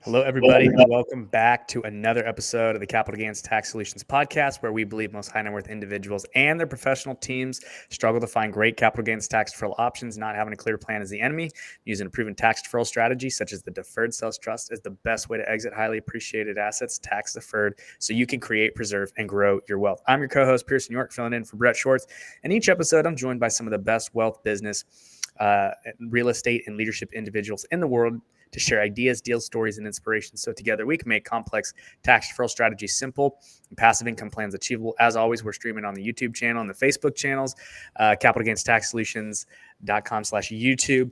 Hello, everybody, and welcome back to another episode of the Capital Gains Tax Solutions podcast, where we believe most high net worth individuals and their professional teams struggle to find great capital gains tax deferral options. Not having a clear plan is the enemy. Using a proven tax deferral strategy, such as the Deferred Sales Trust, is the best way to exit highly appreciated assets tax deferred so you can create, preserve, and grow your wealth. I'm your co-host, Pearson York, filling in for Brett Swarts. And each episode, I'm joined by some of the best wealth, business, real estate, and leadership individuals in the world to share ideas, deal stories, and inspiration. So together we can make complex tax deferral strategies simple and passive income plans achievable. As always, we're streaming on the YouTube channel and the Facebook channels, capitalgainstaxsolutions.com/YouTube.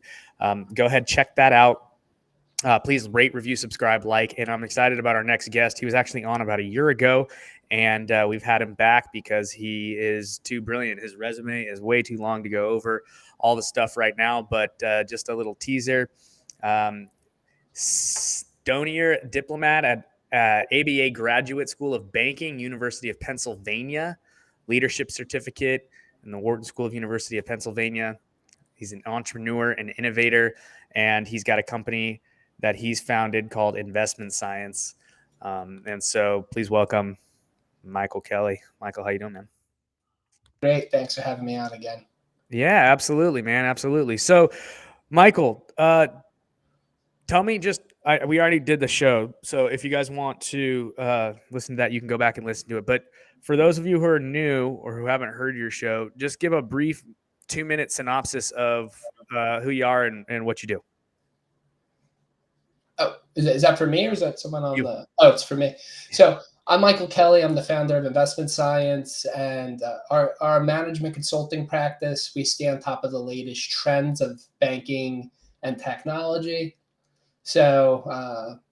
Go ahead, check that out. Please rate, review, subscribe, like, and I'm excited about our next guest. He was actually on about a year ago, and we've had him back because he is too brilliant. His resume is way too long to go over all the stuff right now, but just a little teaser. Stonier diplomat at ABA Graduate School of Banking, University of Pennsylvania, leadership certificate in the Wharton School of University of Pennsylvania. He's an entrepreneur and innovator, and he's got a company that he's founded called Investment Science. And so please welcome Michael Kelly. Michael, how you doing, man? Great. Thanks for having me on again. Yeah, absolutely, man. Absolutely. So, Michael, tell me we already did the show. So if you guys want to listen to that, you can go back and listen to it. But for those of you who are new or who haven't heard your show, just give a brief 2-minute synopsis of who you are and what you do. Oh, is that for me or is that someone on the? Oh, it's for me. So I'm Michael Kelly. I'm the founder of Investment Science, and our management consulting practice, we stay on top of the latest trends of banking and technology. So,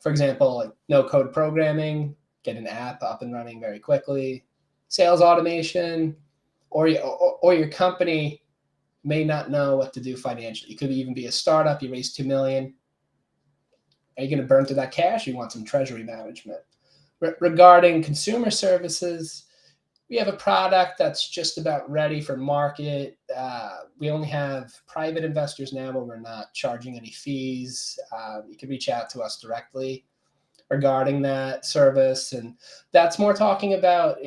for example, like no-code programming, get an app up and running very quickly, sales automation, or your company may not know what to do financially. You could even be a startup. You raise $2 million. Are you going to burn through that cash? You want some treasury management. Regarding consumer services, we have a product that's just about ready for market. We only have private investors now, but we're not charging any fees. You can reach out to us directly regarding that service. And that's more talking about,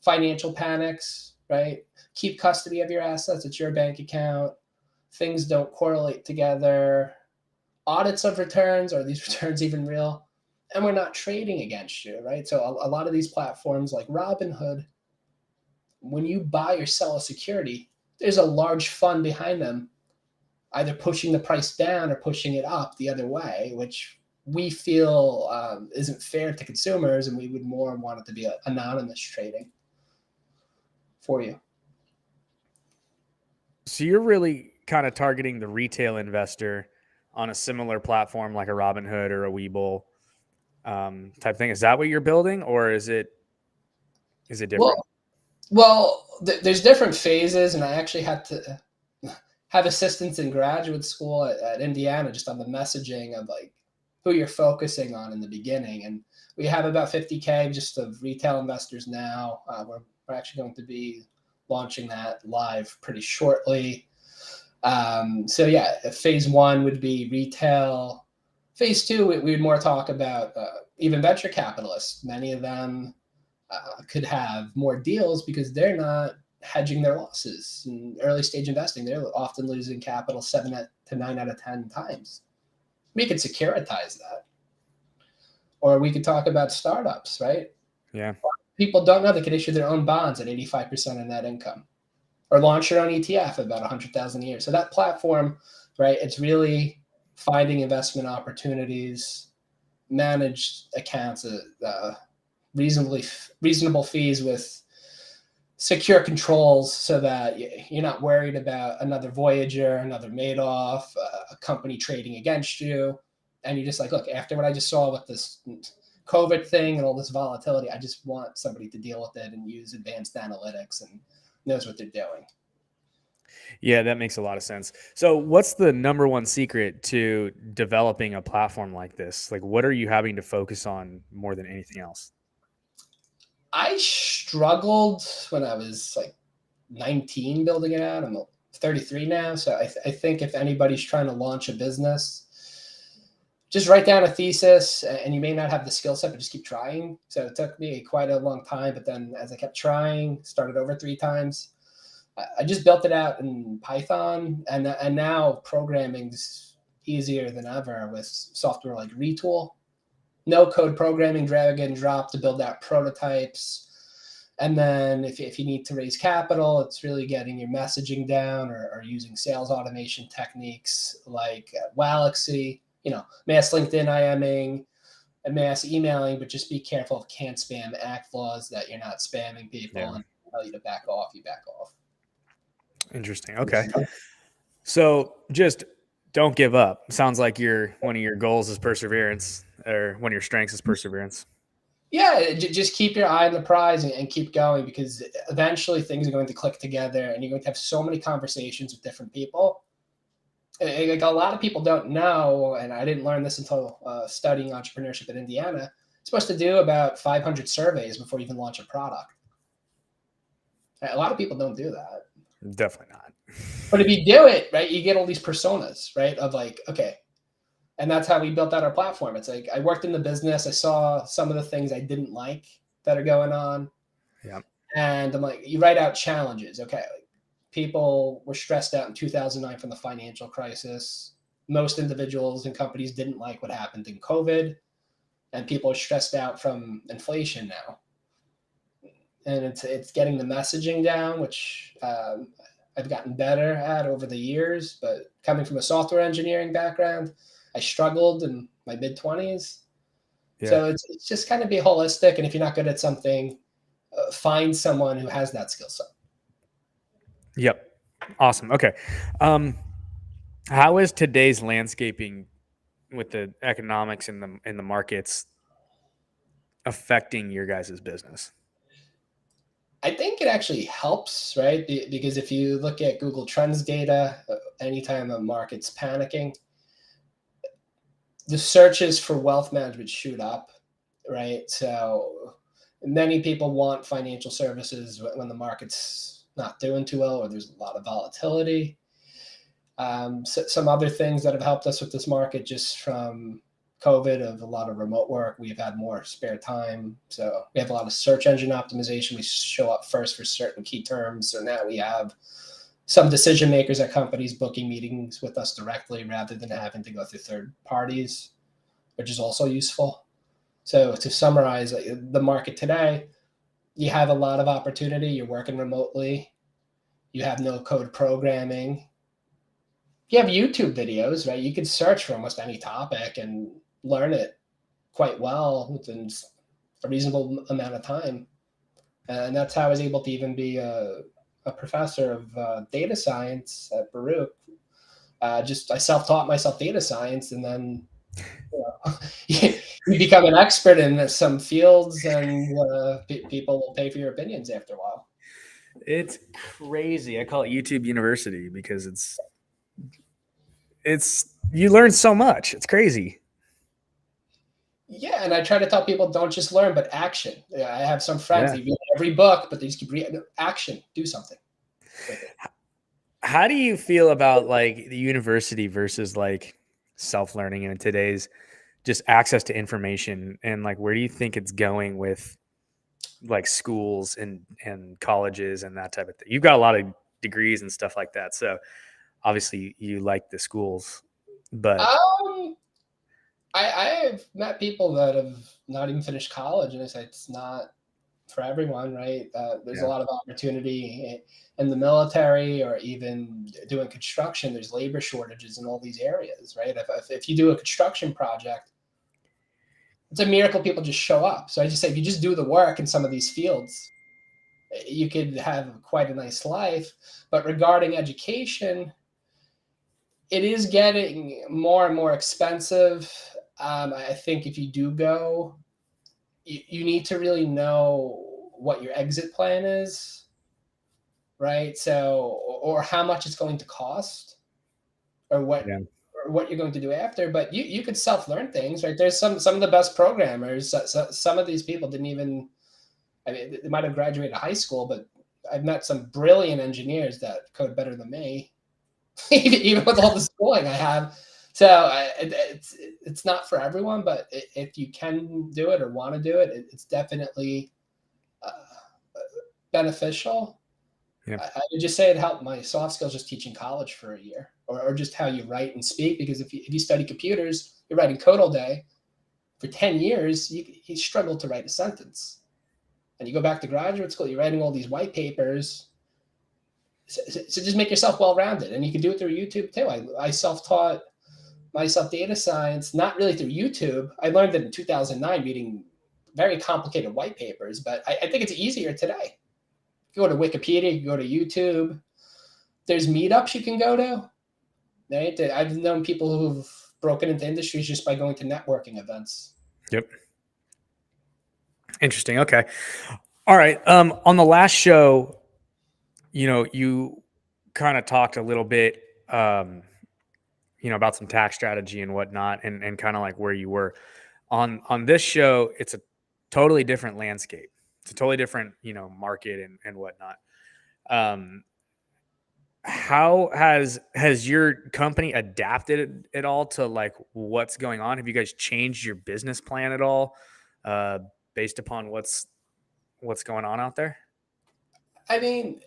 financial panics, right? Keep custody of your assets. It's your bank account. Things don't correlate together. Audits of returns. Are these returns even real? And we're not trading against you, right? So a lot of these platforms like Robinhood, when you buy or sell a security, there's a large fund behind them, either pushing the price down or pushing it up the other way, which we feel isn't fair to consumers, and we would more want it to be anonymous trading for you. So you're really kind of targeting the retail investor on a similar platform like a Robinhood or a Webull type thing. Is that what you're building, or is it different? Well, there's different phases, and I actually had to have assistance in graduate school at Indiana just on the messaging of like who you're focusing on in the beginning. And we have about 50K just of retail investors now. We're actually going to be launching that live pretty shortly. So yeah, phase one would be retail. Phase two, we would more talk about even venture capitalists. Many of them could have more deals because they're not hedging their losses. In early stage investing, they're often losing capital 7 to 9 out of 10 times. We could securitize that. Or we could talk about startups, right? Yeah. People don't know they could issue their own bonds at 85% of net income, or launch your own ETF at about 100,000 a year. So that platform, right, it's really finding investment opportunities, managed accounts, reasonable fees with secure controls, so that you're not worried about another Voyager, another Madoff, a company trading against you. And you're just like, look, after what I just saw with this COVID thing and all this volatility, I just want somebody to deal with it and use advanced analytics and knows what they're doing. Yeah, that makes a lot of sense. So what's the number one secret to developing a platform like this? Like, what are you having to focus on more than anything else? I struggled when I was like 19 building it out. I'm 33 now. So I think if anybody's trying to launch a business, just write down a thesis, and you may not have the skill set, but just keep trying. So it took me quite a long time, but then as I kept trying, started over 3 times, I just built it out in Python, and now programming's easier than ever with software like Retool. No code programming, drag and drop to build out prototypes. And then if you need to raise capital, it's really getting your messaging down, or using sales automation techniques like Walaxy, mass LinkedIn IMing and mass emailing, but just be careful of can't spam act laws, that you're not spamming people, Yeah. and tell you to back off, you back off. Interesting. Okay. So just don't give up. Sounds like one of your goals is perseverance, or one of your strengths is perseverance. Yeah, just keep your eye on the prize, and keep going, because eventually things are going to click together, and you're going to have so many conversations with different people. Like, a lot of people don't know, and I didn't learn this until studying entrepreneurship in Indiana. You're supposed to do about 500 surveys before you even launch a product. A lot of people don't do that. Definitely not. But if you do it, right, you get all these personas, right, of like, okay. And that's how we built out our platform. It's like, I worked in the business. I saw some of the things I didn't like that are going on. Yeah. And I'm like, you write out challenges. Okay. Like, people were stressed out in 2009 from the financial crisis. Most individuals and companies didn't like what happened in COVID. And people are stressed out from inflation now. And it's getting the messaging down, which I've gotten better at over the years. But coming from a software engineering background, I struggled in my mid-20s. Yeah. So it's just kind of be holistic. And if you're not good at something, find someone who has that skill set. Yep. Awesome. Okay. How is today's landscaping with the economics in the markets affecting your guys' business? I think it actually helps, right? Because if you look at Google Trends data, anytime a market's panicking, the searches for wealth management shoot up, right? So many people want financial services when the market's not doing too well, or there's a lot of volatility. Some other things that have helped us with this market, just from COVID, of a lot of remote work, we've had more spare time. So we have a lot of search engine optimization. We show up first for certain key terms. So now we have some decision makers at companies booking meetings with us directly, rather than having to go through third parties, which is also useful. So to summarize, the market today, you have a lot of opportunity. You're working remotely. You have no code programming. You have YouTube videos, right? You can search for almost any topic and learn it quite well within a reasonable amount of time. And that's how I was able to even be a professor of data science at Baruch. I self-taught myself data science, and then you become an expert in some fields, and people will pay for your opinions after a while. It's crazy. I call it YouTube University because it's you learn so much. It's crazy. Yeah, and I try to tell people, don't just learn, but action. Yeah, I have some friends, they read every book, but they just keep reading. Action, do something. How do you feel about like the university versus like self-learning in today's just access to information, and like where do you think it's going with like schools and colleges and that type of thing? You've got a lot of degrees and stuff like that, so obviously you like the schools, but I've met people that have not even finished college, and I say it's not for everyone, right? There's a lot of opportunity in the military, or even doing construction. There's labor shortages in all these areas, right? If you do a construction project, it's a miracle people just show up. So I just say, if you just do the work in some of these fields, you could have quite a nice life. But regarding education, it is getting more and more expensive. I think if you do go, you need to really know what your exit plan is, right? So, or how much it's going to cost, or what you're going to do after. But you could self-learn things, right? There's some of the best programmers. Some of these people didn't even, I mean, they might have graduated high school, but I've met some brilliant engineers that code better than me, even with all the schooling I have. So it's not for everyone, but if you can do it or want to do it, it's definitely uh, beneficial. Yeah. I would just say it helped my soft skills just teaching college for a year, or just how you write and speak. Because if you study computers, you're writing code all day. For 10 years, you struggle to write a sentence. And you go back to graduate school, you're writing all these white papers. So just make yourself well-rounded. And you can do it through YouTube too. I self-taught myself data science, not really through YouTube. I learned it in 2009 reading very complicated white papers, but I think it's easier today. You go to Wikipedia, you go to YouTube. There's meetups you can go to. Right? I've known people who've broken into industries just by going to networking events. Yep. Interesting. Okay. All right. On the last show, you kind of talked a little bit, about some tax strategy and whatnot, and kind of like where you were on this show. It's a totally different landscape. It's a totally different, market and whatnot. How has your company adapted at all to like what's going on? Have you guys changed your business plan at all, based upon what's going on out there? I mean,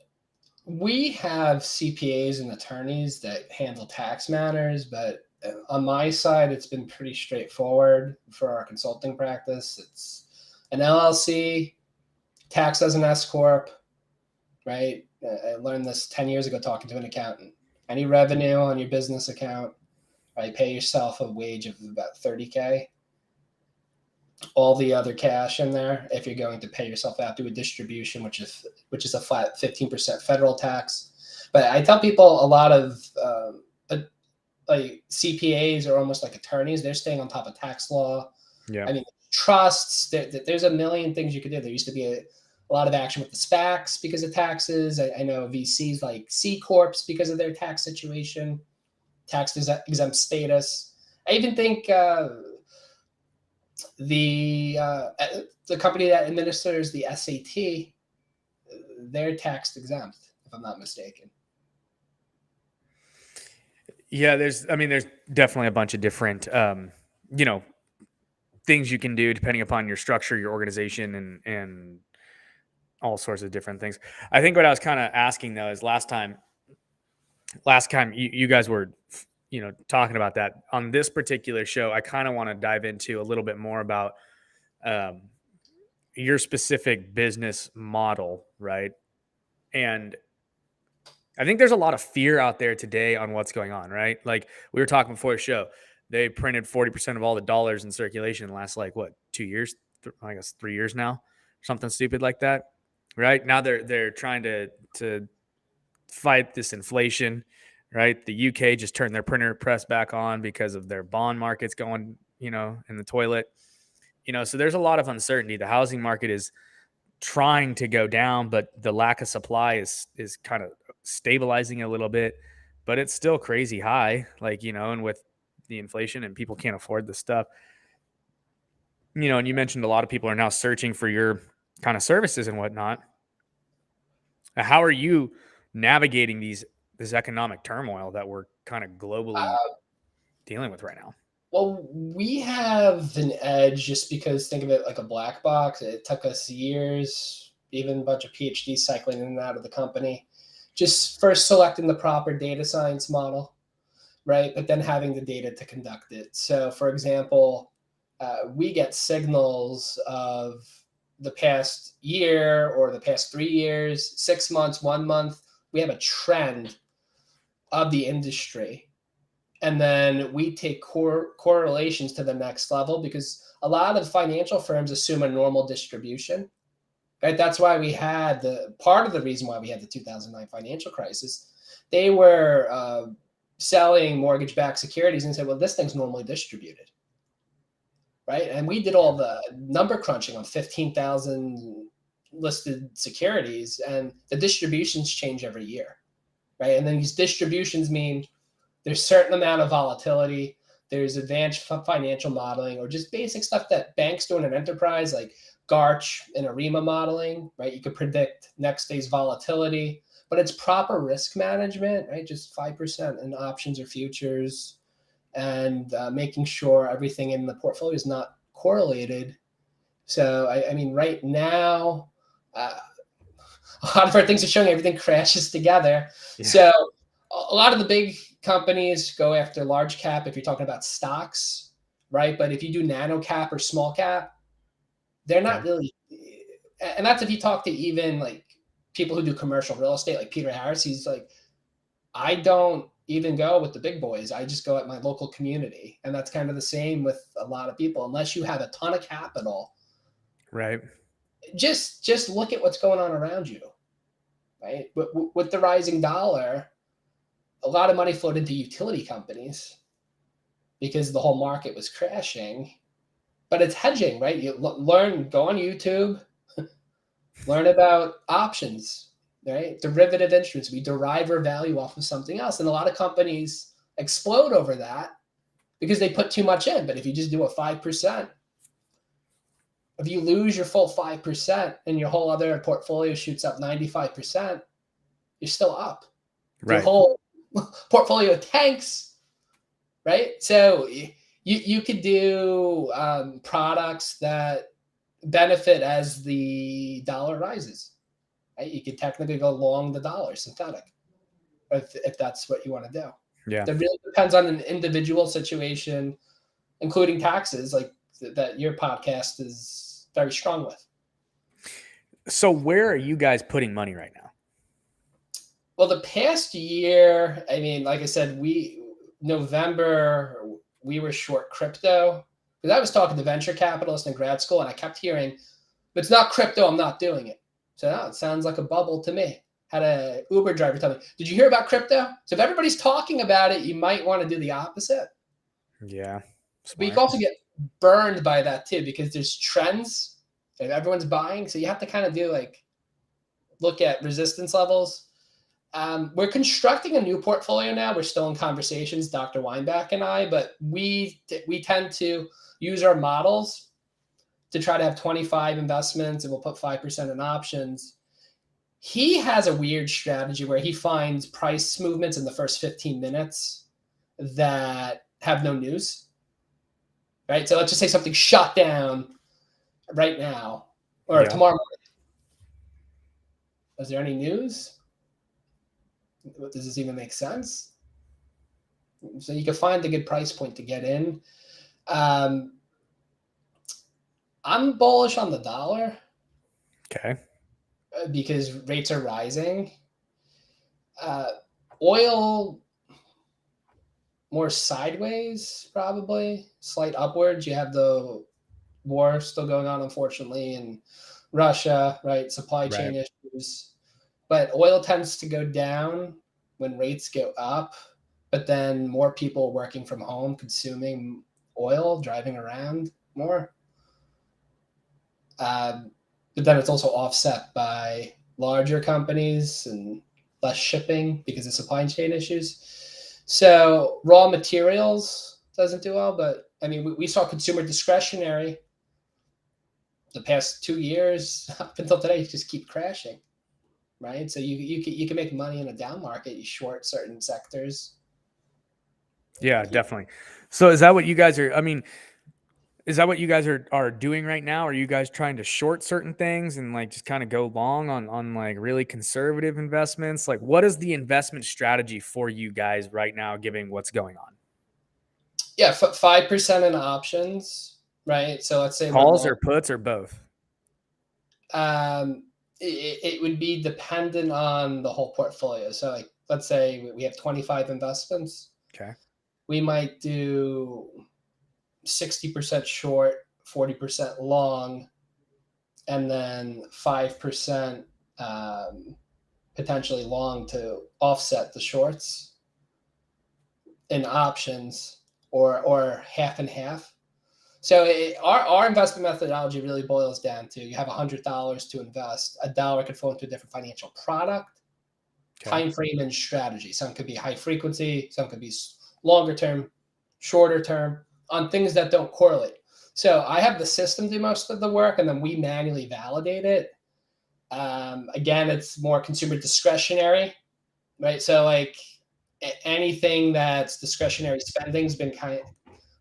we have CPAs and attorneys that handle tax matters, but on my side, it's been pretty straightforward for our consulting practice. It's an LLC, taxed as an S corp, right? I learned this 10 years ago talking to an accountant. Any revenue on your business account, right? Pay yourself a wage of about 30K. All the other cash in there, if you're going to pay yourself out, do a distribution, which is a flat 15% federal tax. But I tell people a lot of like CPAs are almost like attorneys. They're staying on top of tax law. Yeah. I mean, trusts. There's a million things you could do. There used to be a lot of action with the SPACs because of taxes. I know VCs like C Corps because of their tax situation, tax exempt status. I even think the company that administers the SAT, they're tax exempt, if I'm not mistaken. Yeah, there's definitely a bunch of different, things you can do depending upon your structure, your organization, and all sorts of different things. I think what I was kind of asking though is last time you guys were, talking about that on this particular show. I kind of want to dive into a little bit more about um, your specific business model, right? And I think there's a lot of fear out there today on what's going on, right? Like we were talking before the show, they printed 40% of all the dollars in circulation in the last, like, what, 2 years? I guess 3 years now, something stupid like that, right? Now they're trying to fight this inflation, right? The UK just turned their printer press back on because of their bond markets going, in the toilet. So there's a lot of uncertainty. The housing market is trying to go down, but the lack of supply is kind of stabilizing a little bit, but it's still crazy high, like, and with the inflation and people can't afford this stuff, and you mentioned a lot of people are now searching for your kind of services and whatnot. How are you navigating this economic turmoil that we're kind of globally dealing with right now? Well, we have an edge just because think of it like a black box. It took us years, even a bunch of PhDs cycling in and out of the company, just first selecting the proper data science model, right? But then having the data to conduct it. So, for example, we get signals of the past year or the past 3 years, 6 months, 1 month. We have a trend of the industry. And then we take correlations to the next level because a lot of financial firms assume a normal distribution. Right? That's why we had part of the reason why we had the 2009 financial crisis. They were selling mortgage-backed securities and said, well, this thing's normally distributed. Right? And we did all the number crunching on 15,000 listed securities, and the distributions change every year. Right? And then these distributions mean there's a certain amount of volatility. There's advanced financial modeling or just basic stuff that banks do in an enterprise like Garch and ARIMA modeling, right? You could predict next day's volatility, but it's proper risk management, right? Just 5% in options or futures and making sure everything in the portfolio is not correlated. So, I mean, right now, a lot of our things are showing everything crashes together. Yeah. So a lot of the big companies go after large cap if you're talking about stocks, right? But if you do nano cap or small cap, they're not really. And that's if you talk to even like people who do commercial real estate, like Peter Harris. He's like, I don't even go with the big boys. I just go at my local community. And that's kind of the same with a lot of people. Unless you have a ton of capital, Right. just look at what's going on around you, right? With the rising dollar, a lot of money flowed into utility companies because the whole market was crashing. But it's hedging, right? You learn, go on YouTube, learn about options, right? Derivative instruments. We derive our value off of something else. And a lot of companies explode over that because they put too much in. But if you just do a 5%, if you lose your full 5% and your whole other portfolio shoots up 95%, you're still up. Right. Your whole portfolio tanks, right? So you could do products that benefit as the dollar rises, right? You could technically go long the dollar, synthetic, if that's what you want to do. Yeah. It really depends on an individual situation, including taxes, like that your podcast is very strong with. So where are you guys putting money right now? Well, the past year, I mean, like I said, November, we were short crypto. Because I was talking to venture capitalists in grad school, and I kept hearing, if it's not crypto, I'm not doing it. So it sounds like a bubble to me. Had a Uber driver tell me, did you hear about crypto? So if everybody's talking about it, you might want to do the opposite. Yeah. Smart. But you can also get burned by that too, because there's trends and everyone's buying. So you have to kind of do look at resistance levels. We're constructing a new portfolio now. We're still in conversations, Dr. Weinbach and I, but we tend to use our models to try to have 25 investments, and we'll put 5% in options. He has a weird strategy where he finds price movements in the first 15 minutes that have no news, right? So let's just say something shut down right now or tomorrow morning. Is there any news? Does this even make sense? So you can find a good price point to get in. I'm bullish on the dollar. Okay. Because rates are rising. Oil, more sideways, probably. Slight upwards. You have the war still going on, unfortunately, in Russia, right? Supply chain issues. But oil tends to go down when rates go up, but then more people working from home, consuming oil, driving around more. But then it's also offset by larger companies and less shipping because of supply chain issues. So raw materials doesn't do well, but I mean, we saw consumer discretionary the past 2 years up until today just keep crashing. Right, so you can make money in a down market. You short certain sectors. Yeah, definitely. So is that what you guys are? I mean, is that what you guys are doing right now? Are you guys trying to short certain things and just kind of go long on really conservative investments? Like, what is the investment strategy for you guys right now, given what's going on? Yeah, 5% in options, right? So let's say calls or puts or both. It would be dependent on the whole portfolio. So let's say we have 25 investments. Okay. We might do 60% short, 40% long, and then 5% potentially long to offset the shorts in options or half and half. So our investment methodology really boils down to you have $100 to invest. $1 could fall into a different financial product, time frame, and strategy. Some could be high frequency, some could be longer term, shorter term, on things that don't correlate. So I have the system do most of the work, and then we manually validate it. Again, it's more consumer discretionary, right? So anything that's discretionary spending has been kind of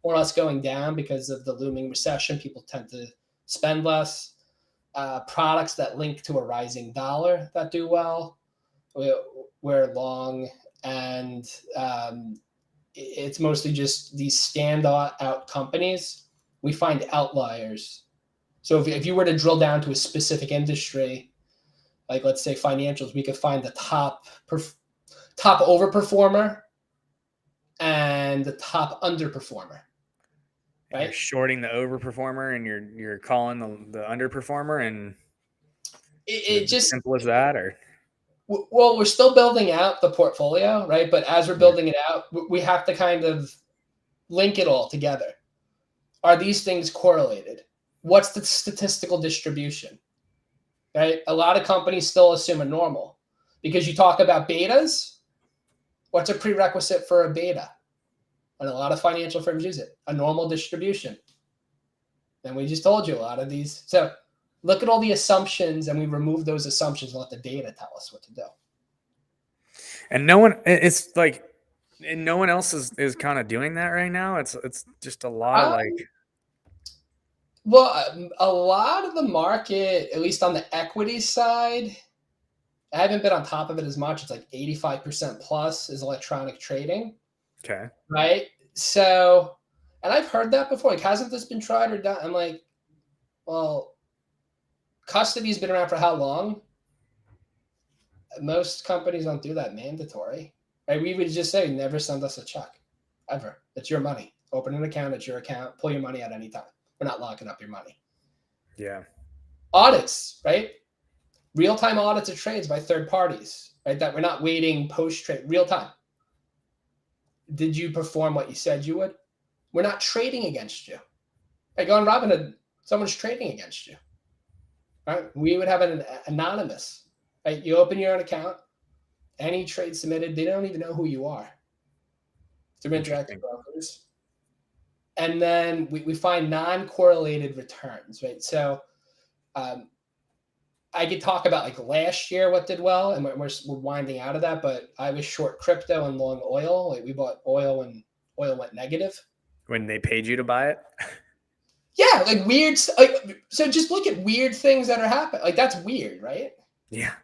more or less going down because of the looming recession. People tend to spend less. Products that link to a rising dollar that do well, we're long, and it's mostly just these standout companies. We find outliers. So if you were to drill down to a specific industry, like let's say financials, we could find the top overperformer and the top underperformer. Right? You're shorting the overperformer and you're calling the underperformer, and it as just simple as that. Or well, we're still building out the portfolio, right? But as we're building it out, we have to kind of link it all together. Are these things correlated? What's the statistical distribution? Right? A lot of companies still assume a normal because you talk about betas. What's a prerequisite for a beta? And a lot of financial firms use it, a normal distribution. And we just told you a lot of these. So look at all the assumptions, and we remove those assumptions and let the data tell us what to do. And no one, it's like, and no one else is kind of doing that right now. It's just a lot of like. Well, a lot of the market, at least on the equity side, I haven't been on top of it as much. It's like 85% plus is electronic trading. Okay. Right. So, and I've heard that before. Like, hasn't this been tried or done? I'm like, well, custody's been around for how long? Most companies don't do that mandatory. Right? We would just say, never send us a check, ever. It's your money. Open an account. It's your account. Pull your money at any time. We're not locking up your money. Yeah. Audits, right? Real-time audits of trades by third parties, right? That we're not waiting post-trade, real time. Did you perform what you said you would? We're not trading against you. Like on Robinhood, someone's trading against you. Right? We would have an anonymous. Right? You open your own account, any trade submitted, they don't even know who you are. Through Interactive Brokers. And then we find non-correlated returns, right? So I could talk about like last year what did well, and we're winding out of that, but I was short crypto and long oil. Like we bought oil when oil went negative. When they paid you to buy it? Yeah, like weird. Like, so just look at weird things that are happening. Like that's weird, right? Yeah.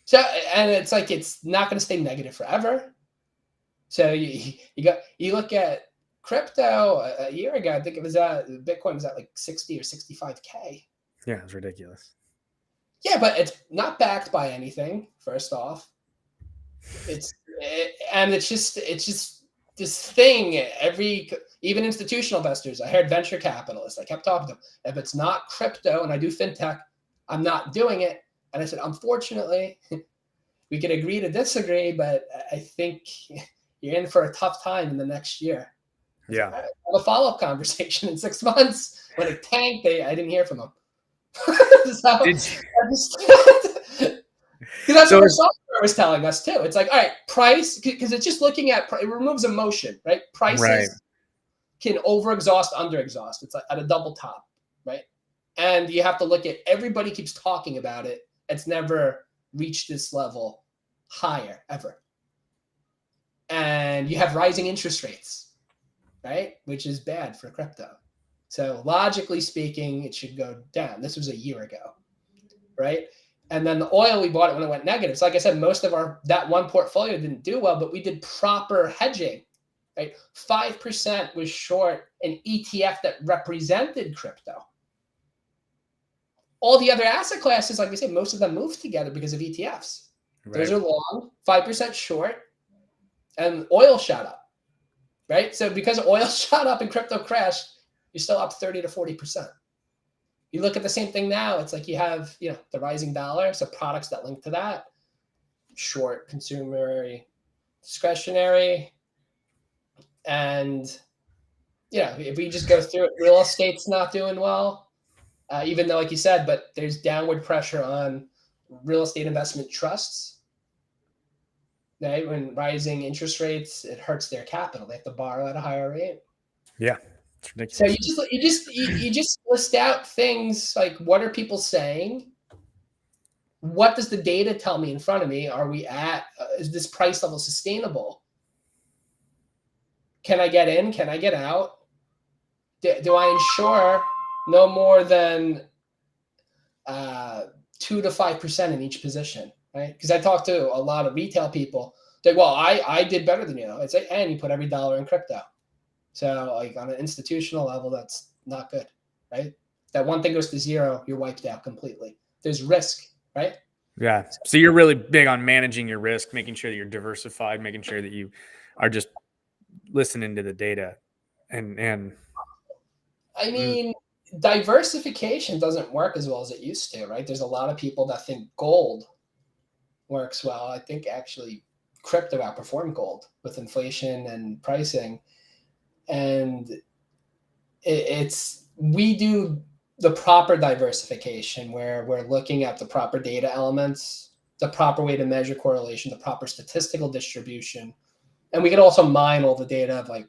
So, and it's like it's not going to stay negative forever. So you look at crypto a year ago. I think it was Bitcoin was at like 60 or 65K. Yeah, it's ridiculous. Yeah, but it's not backed by anything. First off, it's just this thing. Even institutional investors. I heard venture capitalists. I kept talking to them. If it's not crypto, and I do fintech, I'm not doing it. And I said, unfortunately, we could agree to disagree, but I think you're in for a tough time in the next year. Yeah. I have a follow-up conversation in 6 months. When it tanked, I didn't hear from them. So because that's what our software was telling us too. It's like, all right, price, because it's just looking at, it removes emotion, right? Prices can over-exhaust, under-exhaust. It's like at a double top, right? And you have to look at, everybody keeps talking about it. It's never reached this level higher, ever. And you have rising interest rates, right? Which is bad for crypto. So logically speaking, it should go down. This was a year ago, right? And then the oil, we bought it when it went negative. So like I said, most of that one portfolio didn't do well, but we did proper hedging, right? 5% was short an ETF that represented crypto. All the other asset classes, like I said, most of them moved together because of ETFs. Right. Those are long, 5% short, and oil shot up, right? So because oil shot up and crypto crashed, you're still up 30 to 40%. You look at the same thing now, it's like you have, the rising dollar, so products that link to that, short, consumer, discretionary, and, if we just go through it, real estate's not doing well, even though, like you said, but there's downward pressure on real estate investment trusts. Right? When rising interest rates, it hurts their capital. They have to borrow at a higher rate. Yeah, it's ridiculous. So you just list out things like, what are people saying? What does the data tell me in front of me? Are we at? Is this price level sustainable? Can I get in? Can I get out? Do I insure no more than 2 to 5% in each position, right? Because I talk to a lot of retail people. They're like, well, I did better than you. It's like, and you put every dollar in crypto. So like on an institutional level, that's not good, right? That one thing goes to zero, you're wiped out completely. There's risk, right? Yeah. So you're really big on managing your risk, making sure that you're diversified, making sure that you are just listening to the data. And I mean, diversification doesn't work as well as it used to, right? There's a lot of people that think gold works well. I think actually crypto outperformed gold with inflation and pricing. And we do the proper diversification where we're looking at the proper data elements, the proper way to measure correlation, the proper statistical distribution. And we can also mine all the data of like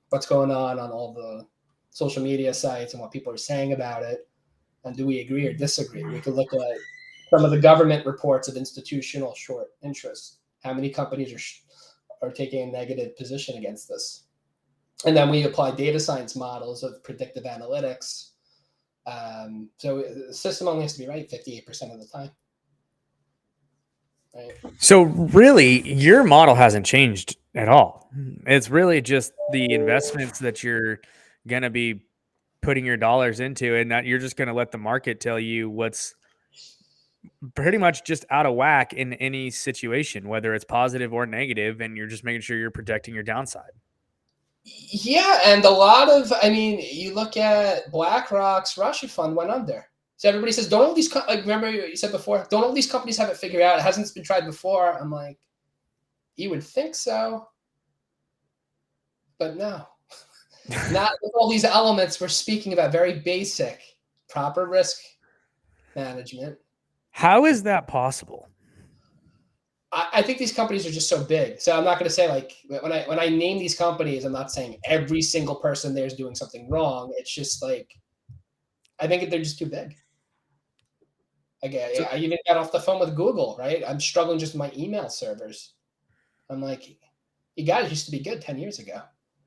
what's going on all the social media sites and what people are saying about it. And do we agree or disagree? We could look at some of the government reports of institutional short interest. How many companies are taking a negative position against this? And then we apply data science models of predictive analytics. So the system only has to be right 58% of the time. Right. so really your model hasn't changed at all. It's really just the investments that you're going to be putting your dollars into, and that you're just going to let the market tell you what's pretty much just out of whack in any situation, whether it's positive or negative, and you're just making sure you're protecting your downside. Yeah, and I mean, you look at BlackRock's Russia fund went under. So everybody says, don't all these, like, remember you said before, don't all these companies have it figured out? It hasn't been tried before. I'm like, you would think so, but no. Not with all these elements. We're speaking about very basic, proper risk management. How is that possible? I think these companies are just so big. So I'm not going to say like when I name these companies, I'm not saying every single person there is doing something wrong. It's just like I think they're just too big. So, I even got off the phone with Google, right? I'm struggling just with my email servers. I'm like, you guys used to be good 10 years ago.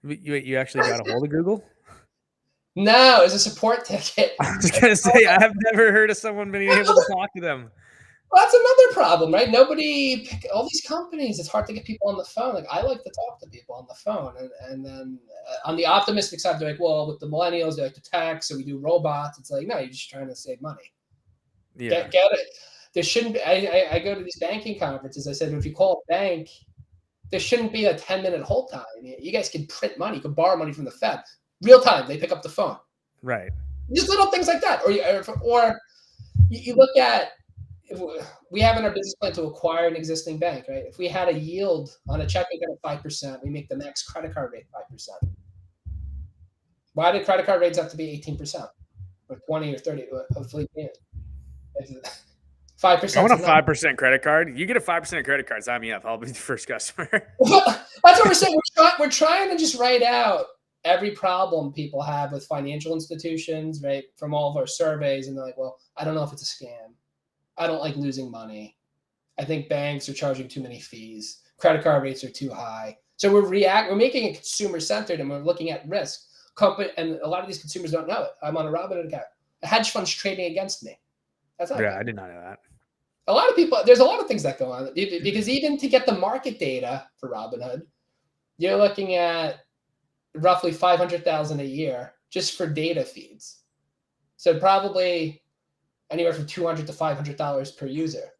you actually got a hold of Google? No, it was a support ticket. I was going to say, I have never heard of someone being able to talk to them. Well, that's another problem, right? All these companies, it's hard to get people on the phone. Like, I like to talk to people on the phone. And then on the optimistic side, they're like, well, with the millennials, they like to text, so we do robots. It's like, no, you're just trying to save money. Yeah. Get it. There shouldn't be, I go to these banking conferences. I said, if you call a bank, there shouldn't be a 10-minute hold time. You guys can print money. You can borrow money from the Fed. Real time, they pick up the phone. Right. Just little things like that. Or you look at, we have in our business plan to acquire an existing bank, right? If we had a yield on a checking account of 5%, we make the max credit card rate 5%. Why do credit card rates have to be 18% or 20 or 30? Hopefully, 5%. I want a 5% credit card. You get a 5% credit card, sign me up. I'll be the first customer. That's what we're saying. We're trying to just write out every problem people have with financial institutions, right? From all of our surveys, and they're like, well, I don't know if it's a scam. I don't like losing money. I think banks are charging too many fees. Credit card rates are too high. So we're making it consumer centered, and we're looking at risk. And a lot of these consumers don't know it. I'm on a Robinhood account. A hedge fund's trading against me. That's not Yeah, good. I did not know that. A lot of people, there's a lot of things that go on because even to get the market data for Robinhood, you're looking at roughly $500,000 a year just for data feeds. So probably anywhere from $200 to $500 per user.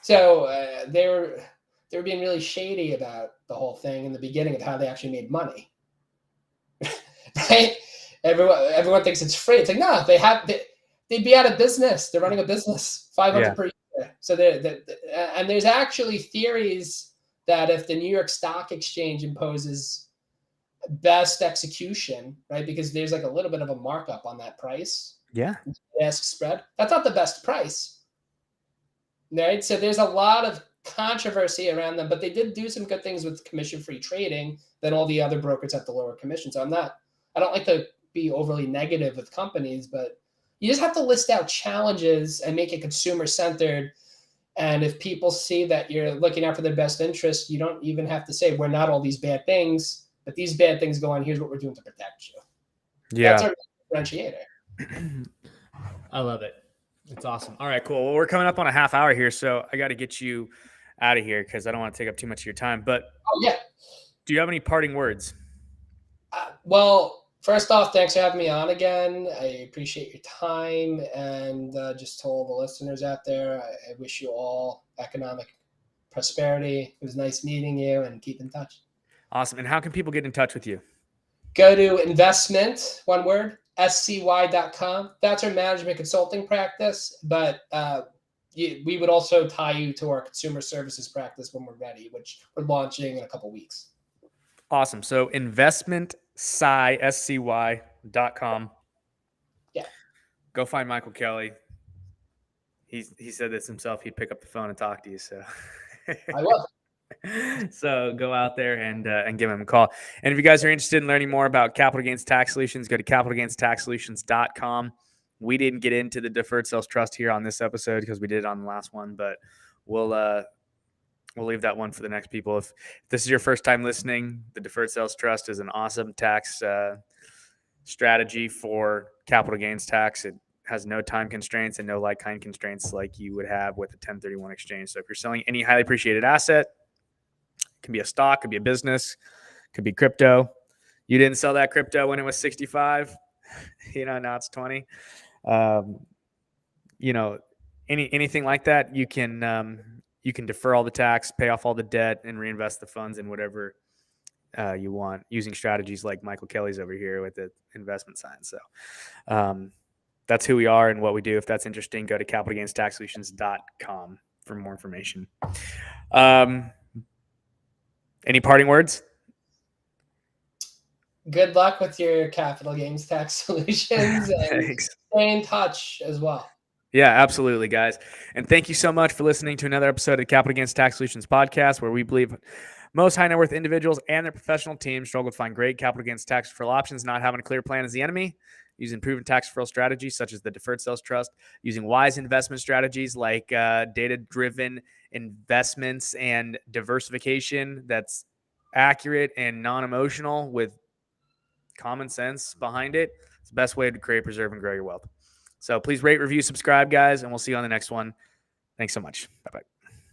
So they were being really shady about the whole thing in the beginning of how they actually made money. Right? Everyone thinks it's free. It's like, no, they'd be out of business. They're running a business, 500 per year. So and there's actually theories that if the New York Stock Exchange imposes best execution, right? Because there's like a little bit of a markup on that price. Yeah. Ask spread. That's not the best price. Right? So there's a lot of controversy around them, but they did do some good things with commission-free trading. Then all the other brokers have to lower commission. So I don't like to be overly negative with companies, but you just have to list out challenges and make it consumer-centered. And if people see that you're looking out for their best interest, you don't even have to say we're not all these bad things, but these bad things go on. Here's what we're doing to protect you. Yeah. That's our differentiator. I love it. It's awesome. All right, cool. Well, we're coming up on a half hour here, so I got to get you out of here because I don't want to take up too much of your time. But do you have any parting words? Well, first off, thanks for having me on again. I appreciate your time, and just to all the listeners out there, I wish you all economic prosperity. It was nice meeting you, and keep in touch. Awesome. And how can people get in touch with you? Go to investment, one word, scy.com. That's our management consulting practice, but we would also tie you to our consumer services practice when we're ready, which we're launching in a couple weeks. Awesome. So scy.com. Yeah. Go find Michael Kelly. He said this himself. He'd pick up the phone and talk to you. So I will. So go out there and give him a call. And if you guys are interested in learning more about capital gains tax solutions, go to capitalgainstaxsolutions.com. We didn't get into the deferred sales trust here on this episode because we did it on the last one, but we'll leave that one for the next people. If this is your first time listening, the deferred sales trust is an awesome tax strategy for capital gains tax. It has no time constraints and no like-kind constraints like you would have with a 1031 exchange. So if you're selling any highly appreciated asset, it can be a stock, could be a business, could be crypto. You didn't sell that crypto when it was 65, now it's 20. Anything like that, you can defer all the tax, pay off all the debt, and reinvest the funds in whatever you want using strategies like Michael Kelly's over here with the investment side. So that's who we are and what we do. If that's interesting, go to capitalgainstaxsolutions.com for more information. Any parting words? Good luck with your capital gains tax solutions, and Thanks. Stay in touch as well. Yeah, absolutely, guys. And thank you so much for listening to another episode of the Capital Gains Tax Solutions podcast, where we believe most high net worth individuals and their professional teams struggle to find great capital gains tax deferral options. Not having a clear plan is the enemy. Using proven tax deferral strategies such as the Deferred Sales Trust, using wise investment strategies like data-driven investments and diversification that's accurate and non-emotional with common sense behind it. It's the best way to create, preserve, and grow your wealth. So please rate, review, subscribe, guys, and we'll see you on the next one. Thanks so much. Bye-bye.